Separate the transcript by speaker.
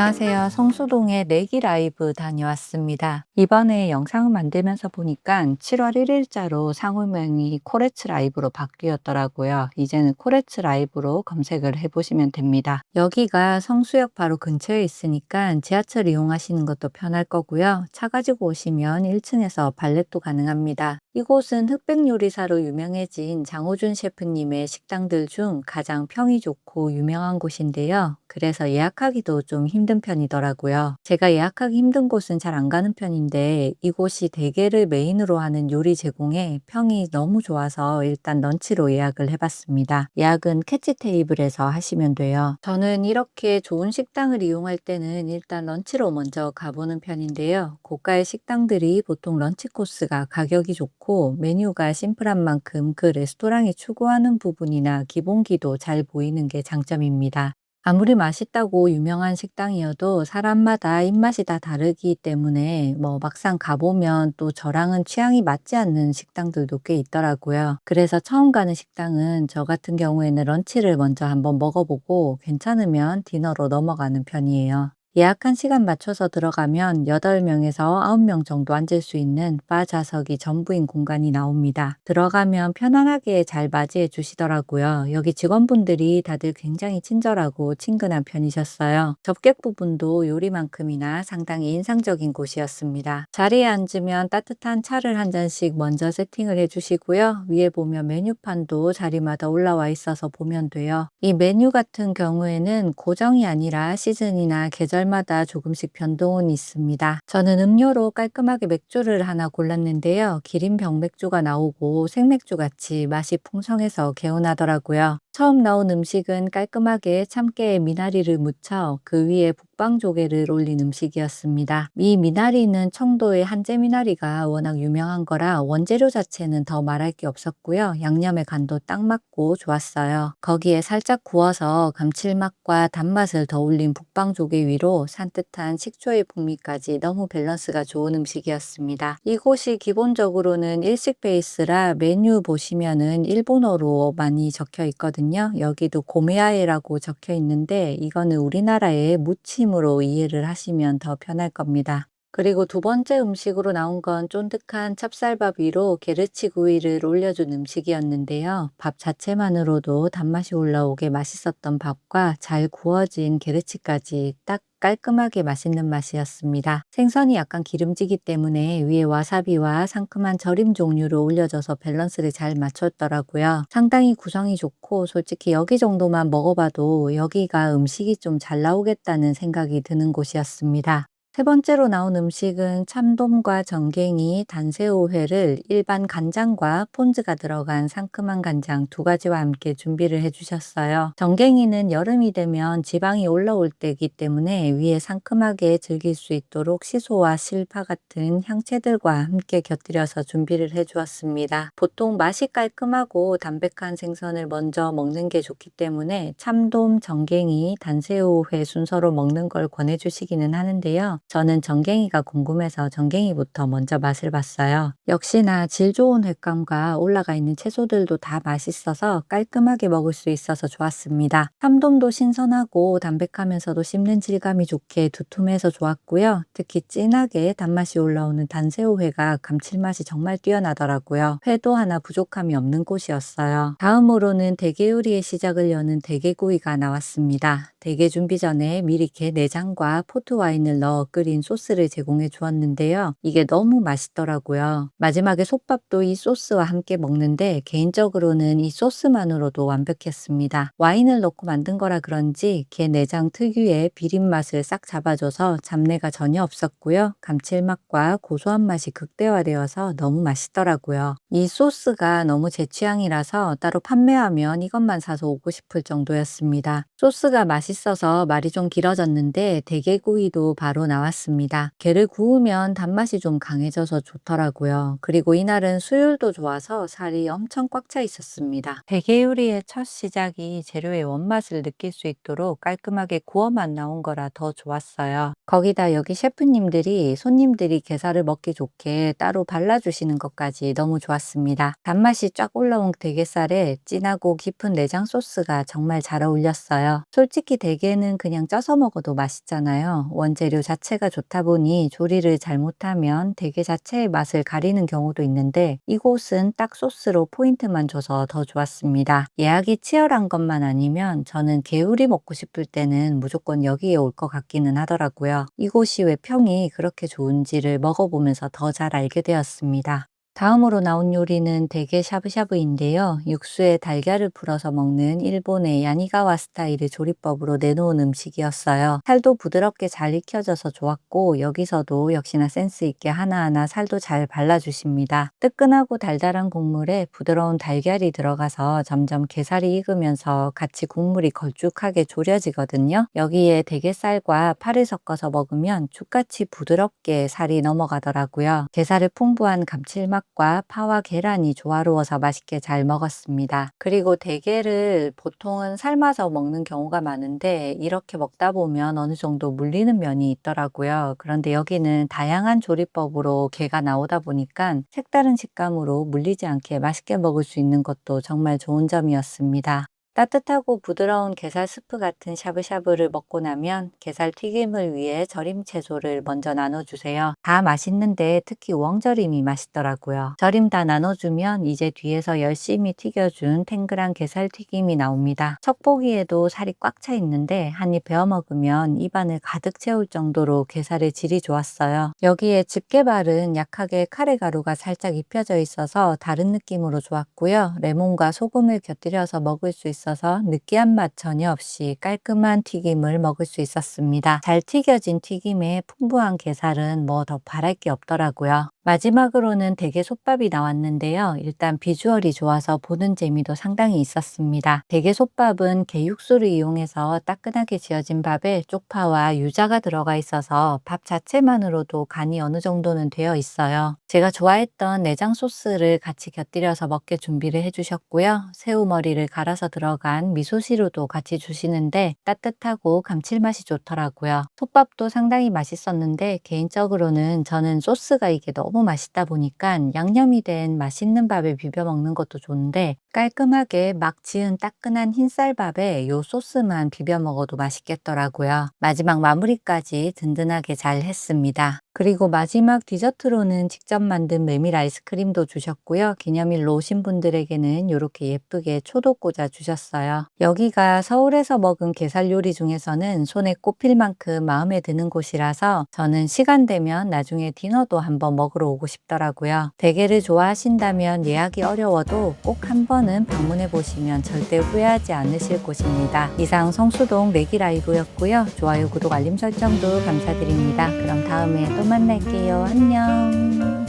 Speaker 1: 안녕하세요. 성수동에 내기 라이브 다녀왔습니다. 이번에 영상을 만들면서 보니까 7월 1일자로 상호명이 코레츠 라이브로 바뀌었더라고요. 이제는 코레츠 라이브로 검색을 해보시면 됩니다. 여기가 성수역 바로 근처에 있으니까 지하철 이용하시는 것도 편할 거고요. 차 가지고 오시면 1층에서 발렛도 가능합니다. 이곳은 흑백 요리사로 유명해진 장호준 셰프님의 식당들 중 가장 평이 좋고 유명한 곳인데요. 그래서 예약하기도 좀 힘든 편이더라고요. 제가 예약하기 힘든 곳은 잘 안 가는 편인데 이곳이 대게를 메인으로 하는 요리 제공에 평이 너무 좋아서 일단 런치로 예약을 해봤습니다. 예약은 캐치 테이블에서 하시면 돼요. 저는 이렇게 좋은 식당을 이용할 때는 일단 런치로 먼저 가보는 편인데요. 고가의 식당들이 보통 런치 코스가 가격이 좋고 메뉴가 심플한 만큼 그 레스토랑이 추구하는 부분이나 기본기도 잘 보이는 게 장점입니다. 아무리 맛있다고 유명한 식당이어도 사람마다 입맛이 다 다르기 때문에 막상 가보면 또 저랑은 취향이 맞지 않는 식당들도 꽤 있더라고요. 그래서 처음 가는 식당은 저 같은 경우에는 런치를 먼저 한번 먹어보고 괜찮으면 디너로 넘어가는 편이에요. 예약한 시간 맞춰서 들어가면 8명에서 9명 정도 앉을 수 있는 바 좌석이 전부인 공간이 나옵니다. 들어가면 편안하게 잘 맞이해 주시더라고요. 여기 직원분들이 다들 굉장히 친절하고 친근한 편이셨어요. 접객 부분도 요리만큼이나 상당히 인상적인 곳이었습니다. 자리에 앉으면 따뜻한 차를 한 잔씩 먼저 세팅을 해주시고요. 위에 보면 메뉴판도 자리마다 올라와 있어서 보면 돼요. 이 메뉴 같은 경우에는 고정이 아니라 시즌이나 계절마다 조금씩 변동은 있습니다. 저는 음료로 깔끔하게 맥주를 하나 골랐는데요. 기린 병맥주가 나오고 생맥주 같이 맛이 풍성해서 개운하더라고요. 처음 나온 음식은 깔끔하게 참깨에 미나리를 묻혀 그 위에 북방조개를 올린 음식이었습니다. 이 미나리는 청도의 한제 미나리가 워낙 유명한 거라 원재료 자체는 더 말할 게 없었고요. 양념의 간도 딱 맞고 좋았어요. 거기에 살짝 구워서 감칠맛과 단맛을 더 올린 북방조개 위로 산뜻한 식초의 풍미까지 너무 밸런스가 좋은 음식이었습니다. 이곳이 기본적으로는 일식 베이스라 메뉴 보시면은 일본어로 많이 적혀 있거든요. 여기도 고메아에라고 적혀 있는데 이거는 우리나라의 무침으로 이해를 하시면 더 편할 겁니다. 그리고 두 번째 음식으로 나온 건 쫀득한 찹쌀밥 위로 게르치 구이를 올려준 음식이었는데요. 밥 자체만으로도 단맛이 올라오게 맛있었던 밥과 잘 구워진 게르치까지 딱 깔끔하게 맛있는 맛이었습니다. 생선이 약간 기름지기 때문에 위에 와사비와 상큼한 절임 종류를 올려줘서 밸런스를 잘 맞췄더라고요. 상당히 구성이 좋고 솔직히 여기 정도만 먹어봐도 여기가 음식이 좀 잘 나오겠다는 생각이 드는 곳이었습니다. 세 번째로 나온 음식은 참돔과 전갱이, 단새우회를 일반 간장과 폰즈가 들어간 상큼한 간장 두 가지와 함께 준비를 해주셨어요. 전갱이는 여름이 되면 지방이 올라올 때이기 때문에 위에 상큼하게 즐길 수 있도록 시소와 실파 같은 향채들과 함께 곁들여서 준비를 해주었습니다. 보통 맛이 깔끔하고 담백한 생선을 먼저 먹는 게 좋기 때문에 참돔, 전갱이, 단새우회 순서로 먹는 걸 권해주시기는 하는데요. 저는 전갱이가 궁금해서 전갱이부터 먼저 맛을 봤어요. 역시나 질 좋은 횟감과 올라가 있는 채소들도 다 맛있어서 깔끔하게 먹을 수 있어서 좋았습니다. 참돔도 신선하고 담백하면서도 씹는 질감이 좋게 두툼해서 좋았고요. 특히 진하게 단맛이 올라오는 단새우회가 감칠맛이 정말 뛰어나더라고요. 회도 하나 부족함이 없는 곳이었어요. 다음으로는 대게 요리의 시작을 여는 대게구이가 나왔습니다. 대게 준비 전에 미리 게 내장과 포트와인을 넣어 끓인 소스를 제공해 주었는데요. 이게 너무 맛있더라고요. 마지막에 솥밥도 이 소스와 함께 먹는데 개인적으로는 이 소스만으로도 완벽했습니다. 와인을 넣고 만든 거라 그런지 게 내장 특유의 비린 맛을 싹 잡아줘서 잡내가 전혀 없었고요. 감칠맛과 고소한 맛이 극대화되어서 너무 맛있더라고요. 이 소스가 너무 제 취향이라서 따로 판매하면 이것만 사서 오고 싶을 정도였습니다. 소스가 맛있어서 말이 좀 길어졌는데 대게구이도 바로 나왔습니다. 나왔습니다. 게를 구우면 단맛이 좀 강해져서 좋더라고요. 그리고 이날은 수율도 좋아서 살이 엄청 꽉 차 있었습니다. 대게 요리의 첫 시작이 재료의 원맛을 느낄 수 있도록 깔끔하게 구워만 나온 거라 더 좋았어요. 거기다 여기 셰프님들이 손님들이 게살을 먹기 좋게 따로 발라주시는 것까지 너무 좋았습니다. 단맛이 쫙 올라온 대게살에 진하고 깊은 내장 소스가 정말 잘 어울렸어요. 솔직히 대게는 그냥 쪄서 먹어도 맛있잖아요. 원재료 자체가 좋다 보니 조리를 잘못하면 대게 자체의 맛을 가리는 경우도 있는데 이곳은 딱 소스로 포인트만 줘서 더 좋았습니다. 예약이 치열한 것만 아니면 저는 게우리 먹고 싶을 때는 무조건 여기에 올 것 같기는 하더라고요. 이곳이 왜 평이 그렇게 좋은지를 먹어보면서 더 잘 알게 되었습니다. 다음으로 나온 요리는 대게 샤브샤브인데요. 육수에 달걀을 풀어서 먹는 일본의 야니가와 스타일의 조리법으로 내놓은 음식이었어요. 살도 부드럽게 잘 익혀져서 좋았고 여기서도 역시나 센스 있게 하나하나 살도 잘 발라주십니다. 뜨끈하고 달달한 국물에 부드러운 달걀이 들어가서 점점 게살이 익으면서 같이 국물이 걸쭉하게 졸여지거든요. 여기에 대게살과 파를 섞어서 먹으면 죽같이 부드럽게 살이 넘어가더라고요. 게살의 풍부한 감칠맛 과 파와 계란이 조화로워서 맛있게 잘 먹었습니다. 그리고 대게를 보통은 삶아서 먹는 경우가 많은데 이렇게 먹다 보면 어느 정도 물리는 면이 있더라고요. 그런데 여기는 다양한 조리법으로 게가 나오다 보니까 색다른 식감으로 물리지 않게 맛있게 먹을 수 있는 것도 정말 좋은 점이었습니다. 따뜻하고 부드러운 게살 스프 같은 샤브샤브를 먹고 나면 게살 튀김을 위해 절임 채소를 먼저 나눠주세요. 다 맛있는데 특히 우엉절임이 맛있더라고요. 절임 다 나눠주면 이제 뒤에서 열심히 튀겨준 탱글한 게살 튀김이 나옵니다. 첫 보기에도 살이 꽉 차 있는데 한 입 베어 먹으면 입안을 가득 채울 정도로 게살의 질이 좋았어요. 여기에 집게발은 약하게 카레가루가 살짝 입혀져 있어서 다른 느낌으로 좋았고요. 레몬과 소금을 곁들여서 먹을 수 있어서 느끼한 맛 전혀 없이 깔끔한 튀김을 먹을 수 있었습니다. 잘 튀겨진 튀김에 풍부한 게살은 뭐 더 바랄 게 없더라고요. 마지막으로는 대게솥밥이 나왔는데요. 일단 비주얼이 좋아서 보는 재미도 상당히 있었습니다. 대게솥밥은 게육수를 이용해서 따끈하게 지어진 밥에 쪽파와 유자가 들어가 있어서 밥 자체만으로도 간이 어느 정도는 되어 있어요. 제가 좋아했던 내장 소스를 같이 곁들여서 먹게 준비를 해주셨고요. 새우머리를 갈아서 들어간 미소시루도 같이 주시는데 따뜻하고 감칠맛이 좋더라고요. 솥밥도 상당히 맛있었는데 개인적으로는 저는 소스가 이게 너무 맛있다 보니까 양념이 된 맛있는 밥에 비벼 먹는 것도 좋은데 깔끔하게 막 지은 따끈한 흰쌀밥에 요 소스만 비벼 먹어도 맛있겠더라고요. 마지막 마무리까지 든든하게 잘 했습니다. 그리고 마지막 디저트로는 직접 만든 메밀 아이스크림도 주셨고요. 기념일로 오신 분들에게는 이렇게 예쁘게 초도 꽂아 주셨어요. 여기가 서울에서 먹은 게살 요리 중에서는 손에 꼽힐 만큼 마음에 드는 곳이라서 저는 시간 되면 나중에 디너도 한번 먹으러 오고 싶더라고요. 대게를 좋아하신다면 예약이 어려워도 꼭 한 번은 방문해 보시면 절대 후회하지 않으실 곳입니다. 이상 성수동 레기 라이브였고요. 좋아요, 구독, 알림 설정도 감사드립니다. 그럼 다음에 또 만날게요. 안녕.